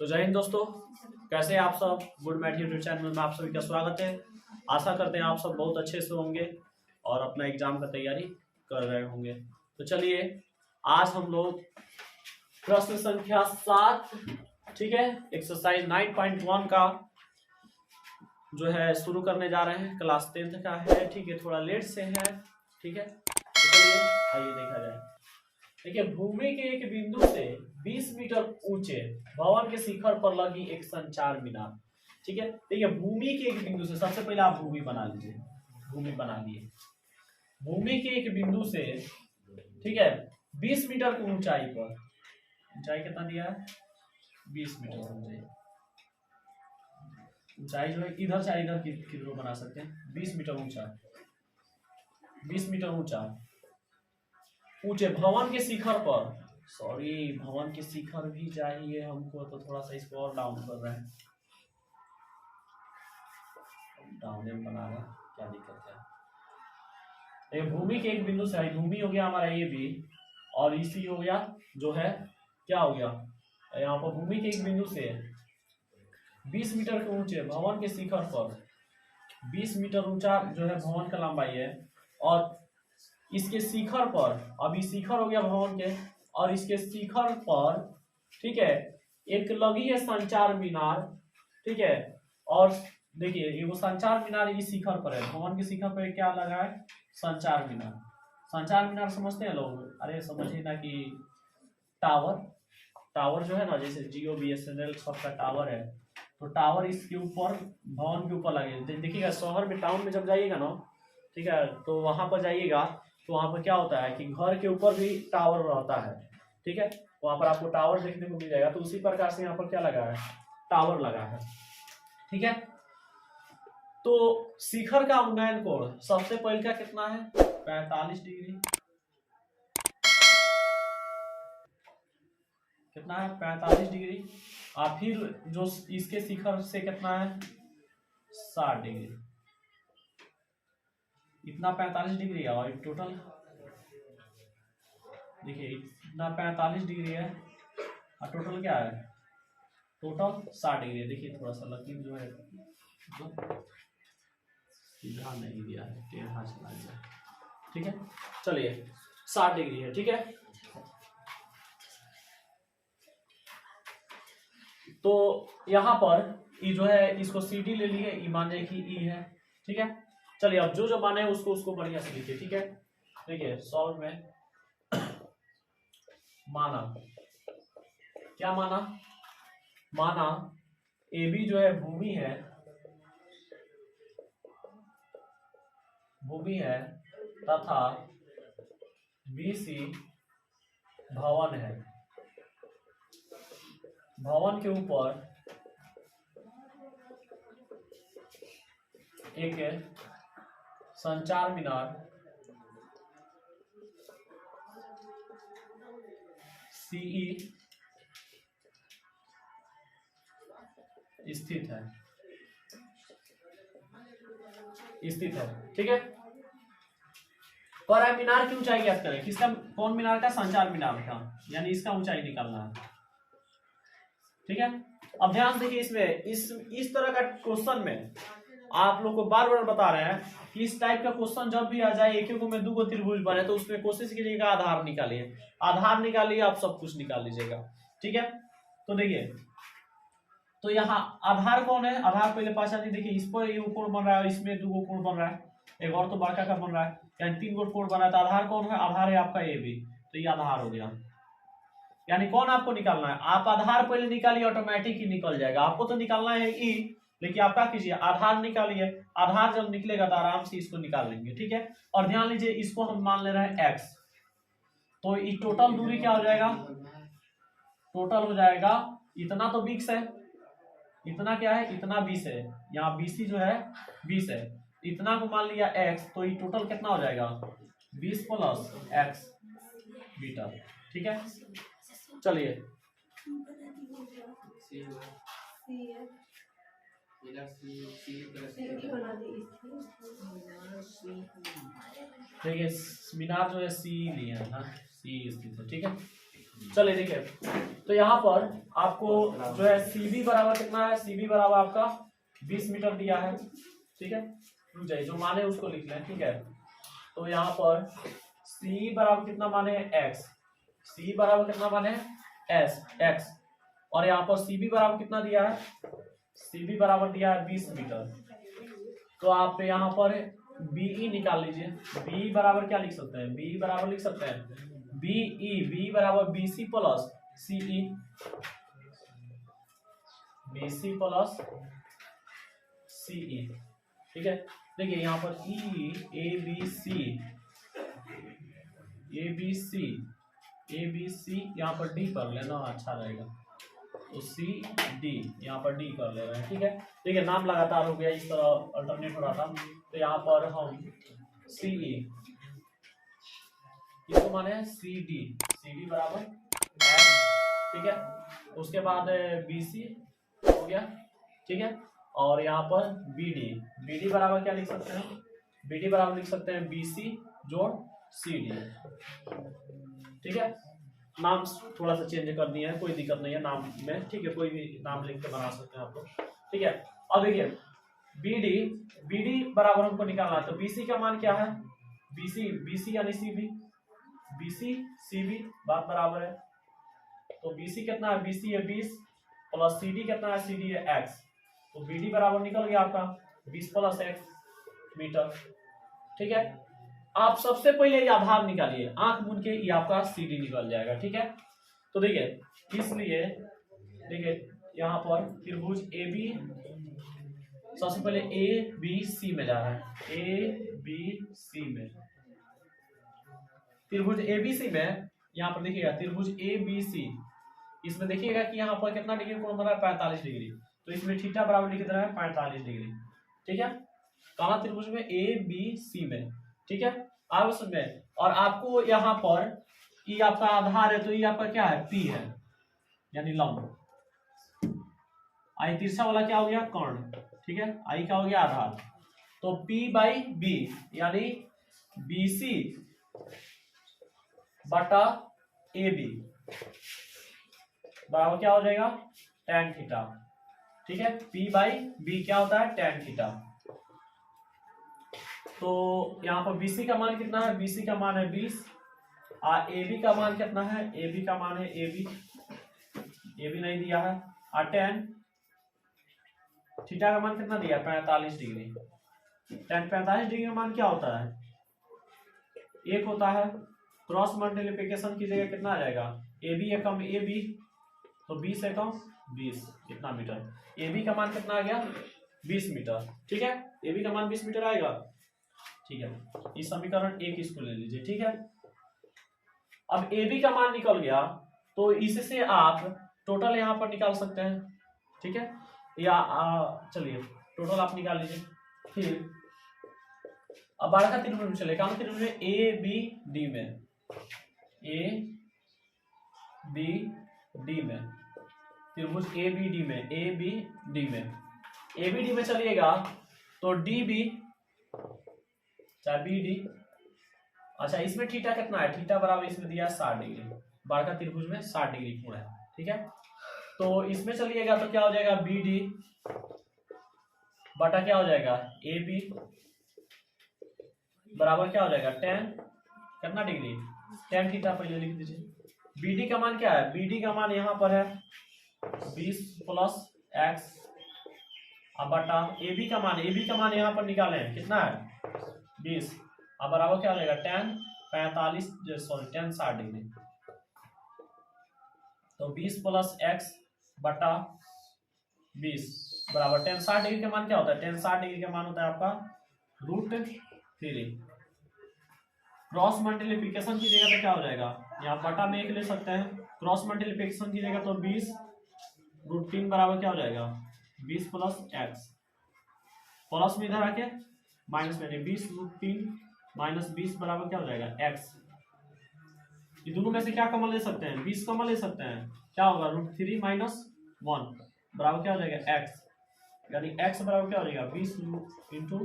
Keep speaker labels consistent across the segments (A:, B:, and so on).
A: तो जय हिंद दोस्तों, कैसे हैं आप सब। गुड मैथ यूट्यूब चैनल में आप सभी का स्वागत है। आशा करते हैं आप सब बहुत अच्छे से होंगे और अपना एग्जाम का तैयारी कर रहे होंगे। तो चलिए आज हम लोग प्रश्न संख्या 7, ठीक है, एक्सरसाइज 9.1 का जो है शुरू करने जा रहे हैं। क्लास 10th का है, ठीक है, थोड़ा लेट से है, ठीक है। तो चलिए आइए देखा जाए। देखिए, भूमि के एक बिंदु से 20 मीटर ऊंचे भवन के शिखर पर लगी एक संचार मीनार, ठीक है। देखिए, भूमि के एक बिंदु से, सबसे पहले आप भूमि बना लीजिए। भूमि बना लिए, भूमि के एक बिंदु से, ठीक है, 20 मीटर की ऊंचाई पर, ऊंचाई कितना दिया है, 20 मीटर ऊंचाई। ऊंचाई जो है इधर से इधर किधर बना सकते हैं, 20 मीटर ऊंचा, 20 मीटर ऊंचा ऊंचे भवन के शिखर पर, सॉरी भवन के शिखर भी चाहिए हमको, तो थोड़ा सा इसको और डाउन कर रहे हैं, डाउन बना रहे हैं, क्या दिक्कत है। ये भूमि के एक बिंदु से, भूमि हो गया हमारा ये भी, और इसी हो गया जो है क्या हो गया, यहाँ पर भूमि के एक बिंदु से 20 मीटर के ऊंचे भवन के शिखर पर, 20 मीटर ऊंचा जो है भवन का लंबाई है, और इसके शिखर पर, अभी शिखर हो गया भवन के, और इसके शिखर पर, ठीक है, एक लगी है संचार मीनार, ठीक है। और देखिए ये वो संचार मीनार इस शिखर पर है, भवन के शिखर पर क्या लगा है, संचार मीनार। संचार मीनार समझते हैं लोग, अरे समझिए ना कि टावर, टावर जो है ना, जैसे जियो BSNL सबका टावर है, तो टावर इसके ऊपर भवन के ऊपर लगे। देखिएगा शहर में, टाउन में जब जाइएगा ना, ठीक है, तो वहां पर जाइएगा तो वहां पर क्या होता है कि घर के ऊपर भी टावर रहता है, ठीक है, वहां पर आपको टावर देखने को मिल जाएगा। तो उसी प्रकार से यहाँ पर क्या लगा है, टावर लगा है, ठीक है। तो शिखर का उन्नयन कोण सबसे पहले का कितना है, 45 डिग्री, कितना है, 45 डिग्री। और फिर जो इसके शिखर से कितना है, 60 डिग्री, इतना 45 डिग्री है। और टोटल देखिए इतना 45 डिग्री है, और टोटल क्या है, टोटल 60 डिग्री है। देखिए थोड़ा सा लकीर जो है सीधा नहीं दिया है, टेढ़ा चला गया, ठीक है। चलिए 60 डिग्री है, ठीक है। तो यहाँ पर ये जो है, इसको CD ले लिए, ई मान जाए कि ई है, ठीक है। चलिए अब जो जो माने उसको बढ़िया से लिखिए, ठीक है। देखिए सॉल्व में माना, क्या माना, माना AB जो है भूमि है, भूमि है, तथा BC भवन है। भवन के ऊपर एक संचार मीनार CE स्थित है, ठीक है। पर मीनार की ऊंचाई ज्ञात करें, किसका, कौन मीनार का, संचार मीनार का, यानी इसका ऊंचाई निकालना है, ठीक है। अब ध्यान देखिए, इसमें इस तरह का क्वेश्चन में आप लोग को बार बार बता रहे हैं कि इस टाइप का क्वेश्चन जब भी आ जाए, एक एक में 2 त्रिभुज बने, तो उसमें कोशिश कीजिएगा आधार निकालिए, आधार निकालिए, आप सब कुछ निकाल लीजिएगा, ठीक है। तो देखिए, तो यहाँ आधार कौन है, आधार पहले पहचान लीजिए। देखिए इस पर ये कोण बन रहा है, इसमें 2 कोण बन रहा है, एक और तो बड़का का बन रहा है, यानी 3 कोण बन रहा है। तो आधार कौन है, आधार है आपका AB, तो ये आधार हो गया। यानी कौन आपको निकालना है, आप आधार पहले निकालिए, ऑटोमेटिक ही निकल जाएगा। आपको तो निकालना है E, लेकिन आप क्या कीजिए, आधार निकालिए। आधार जब निकलेगा तो आराम से इसको निकाल लेंगे, ठीक है। और ध्यान लीजिए, इसको हम मान ले रहे हैं X, तो ये टोटल दूरी क्या हो जाएगा, टोटल हो जाएगा, इतना तो 20 है, इतना क्या है, इतना 20 है, यहाँ BC जो है 20 है, इतना को मान लिया X, तो ये टोटल कितना हो जाएगा, 20 + X मीटर, ठीक है। चलिए देखिए मीनार जो है C लिया है ना, C स्थित है, ठीक है। चलिए देखिए, तो यहाँ पर आपको जो है CB बराबर कितना है, CB बराबर आपका 20 मीटर दिया है, ठीक है। रुक जाइए, जो माने उसको लिख लें, ठीक है। तो यहाँ पर C बराबर कितना माने है x, C बराबर कितना माने है x, और यहाँ पर CB बराबर कितना दिया है, CB बराबर दिया है 20 मीटर। तो आप यहाँ पर BE निकाल लीजिए। B बराबर क्या लिख सकते हैं, B बराबर लिख सकते हैं BE, B बराबर BC plus CE, BC plus CE, ठीक है। देखिए यहाँ पर ABC यहाँ पर D कर लेना अच्छा रहेगा, तो CD यहाँ पर D कर ले रहे हैं, ठीक है। देखिए नाम लगातार हो गया, इस तरह अल्टरनेट हो रहा था, तो यहाँ पर हम CE इसको माने CD बराबर X, ठीक है। उसके बाद BC हो गया, ठीक है। और यहाँ पर BD बराबर क्या लिख सकते हैं, BD बराबर लिख सकते हैं BC जोड़ CD, ठीक है। नाम थोड़ा सा चेंज कर दिया है, कोई दिक्कत नहीं है नाम में, ठीक है। कोई भी नाम लिख के बना सकते हैं आप लोग, ठीक है। अब देखिए BD बराबर हमको निकालना है, तो BC का मान क्या है, BC यानी BC CB बात बराबर है। तो BC कितना है, BC है 20 प्लस CD कितना है, CD है x, तो BD बराबर निकल गया आपका 20 प्लस x मीटर, ठीक है। आप सबसे पहले ये आधार निकालिए, आंख मूंद के ये आपका CD निकल जाएगा, ठीक है। तो देखिए इसलिए देखिए यहाँ पर त्रिभुज AB सबसे पहले ABC में जा रहा है, ABC में त्रिभुज ABC में यहाँ पर देखिएगा त्रिभुज ABC, इसमें देखिएगा कि यहाँ पर कितना डिग्री कोण बन रहा है, 45 डिग्री, तो इसमें थीटा बराबर लिख रहा है 45 डिग्री, ठीक है। कहाँ त्रिभुज में ABC में, ठीक है। अब उसमें और आपको यहाँ पर ये आपका आधार है, तो ये आपका क्या है, P है यानी लंब, आई तिरछा वाला क्या हो गया, कर्ण, ठीक है। आई क्या हो गया, आधार, तो P/B यानी BC बटा AB बराबर क्या हो जाएगा, tan थीटा, ठीक है। P/B क्या होता है, tan थीटा। तो यहाँ पर BC का मान कितना है, BC का मान है 20, और AB का मान कितना है, AB का मान है AB नहीं दिया है, और tan थीटा का मान कितना दिया, 45 डिग्री। tan 45 डिग्री का मान क्या होता है, 1 होता है। क्रॉस मल्टीप्लिकेशन की जगह कितना आ जाएगा, AB एकम AB, तो 20 एकम 20 कितना मीटर, AB का मान कितना आ गया, 20 मीटर, ठीक है। AB का मान 20 मीटर आएगा, ठीक है। इस समीकरण 1 इसको ले लीजिए, ठीक है। अब AB का मान निकल गया, तो इससे आप टोटल यहाँ पर निकाल सकते हैं, ठीक है। या चलिए टोटल आप निकाल लीजिए। फिर अब 12 का त्रिभुज में चले, काम त्रिभुज में ABD में त्रिभुज ABD में चलिएगा, तो DB चाहे BD, अच्छा इसमें थीटा कितना है, थीटा बराबर इसमें दिया 60 डिग्री, 12 का त्रिभुज में 60 डिग्री कोण है, ठीक है। तो इसमें चलिएगा तो क्या हो जाएगा, BD बटा क्या हो जाएगा, AB बराबर क्या हो जाएगा, tan कितना डिग्री, tan थीटा पहले लिख दीजिए। BD का मान क्या है, BD का मान यहाँ पर है 20 प्लस x, अब बटा AB का मान यहाँ पर निकाले हैं कितना है 20, अब बराबर क्या हो जाएगा, tan 60 डिग्री, तो 20 प्लस x बटा 20 बराबर tan 60 डिग्री का मान क्या होता है, tan 60 डिग्री का मान होता है आपका √3। क्रॉस मल्टीप्लिकेशन की जगह तो क्या हो जाएगा, यहाँ बटा में 1 ले सकते हैं, क्रॉस मल्टीप्लिकेशन की जगह तो 20 √3 बराबर क्या हो जाएगा, 20 प्लस x, प्लस में इधर आके माइनस में 20 √3 माइनस 20 बराबर क्या हो जाएगा, x। ये दोनों में से क्या कॉमन ले सकते हैं, 20 कॉमन ले सकते हैं, क्या होगा, √3 माइनस 1 बराबर क्या हो जाएगा, x, यानी x बराबर क्या हो जाएगा, 20 इंटू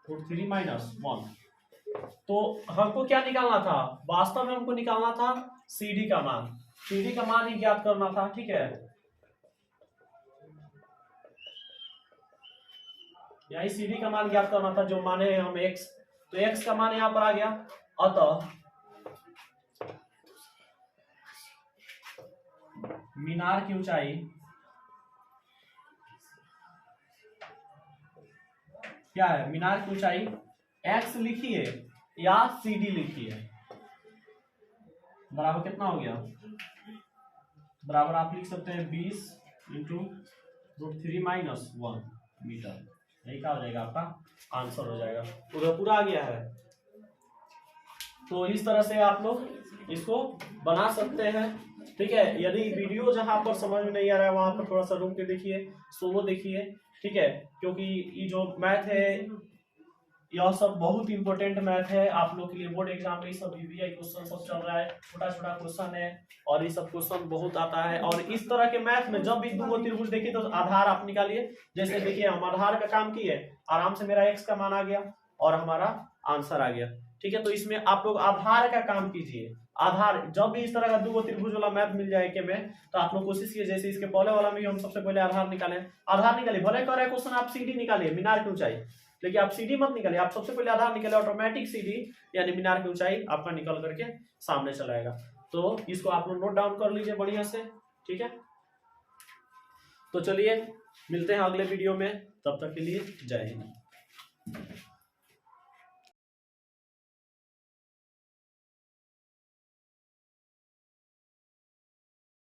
A: √3 माइनस 1। तो हमको क्या निकालना था, वास्तव में हमको निकालना था CD का मान, CD का मान ही ज्ञात करना था, ठीक है। यही CD का मान ज्ञात करना था जो माने हैं हम x, तो x का मान यहां पर आ गया। अतः मीनार की ऊंचाई क्या है, मीनार की ऊंचाई x लिखिए या CD लिखिए, बराबर कितना हो गया, बराबर आप लिख सकते हैं 20 इंटू √3 - 1 मीटर। यही क्या हो जाएगा, आपका आंसर हो जाएगा। उधर पूरा आ गया है। तो इस तरह से आप लोग इसको बना सकते हैं, ठीक है। यदि वीडियो जहां पर समझ में नहीं आ रहा है वहां पर थोड़ा सा रुक के देखिए, सोलो देखिए, ठीक है, क्योंकि ये जो मैथ है यह सब बहुत इंपॉर्टेंट मैथ है आप लोग के लिए। बोर्ड एग्जाम में सब VVI क्वेश्चन सब चल रहा है, छोटा छोटा क्वेश्चन है और ये सब क्वेश्चन बहुत आता है। और इस तरह के मैथ में जब भी दो त्रिभुज देखिए तो आधार आप निकालिए। जैसे देखिए हम आधार का काम किए, आराम से मेरा x का मान आ गया और हमारा आंसर आ गया, ठीक है। तो इसमें आप लोग आधार का काम कीजिए। आधार जब भी इस तरह का दो त्रिभुज वाला मैथ मिल जाए के में, तो आप लोग कोशिश कीजिए जैसे इसके पहले वाला में हम सबसे पहले आधार निकालें। आधार निकालिए, भले कर रहा है क्वेश्चन आप CD निकालिए मीनार की ऊंचाई, लेकिन आप CD मत निकालिए, आप सबसे पहले आधार निकालिए, ऑटोमेटिक CD यानी मीनार की ऊंचाई आपका निकल करके सामने चला आएगा। तो इसको आप लोग नोट डाउन कर लीजिए बढ़िया से, ठीक है। तो चलिए मिलते हैं अगले वीडियो में, तब तक के लिए जय हिंद।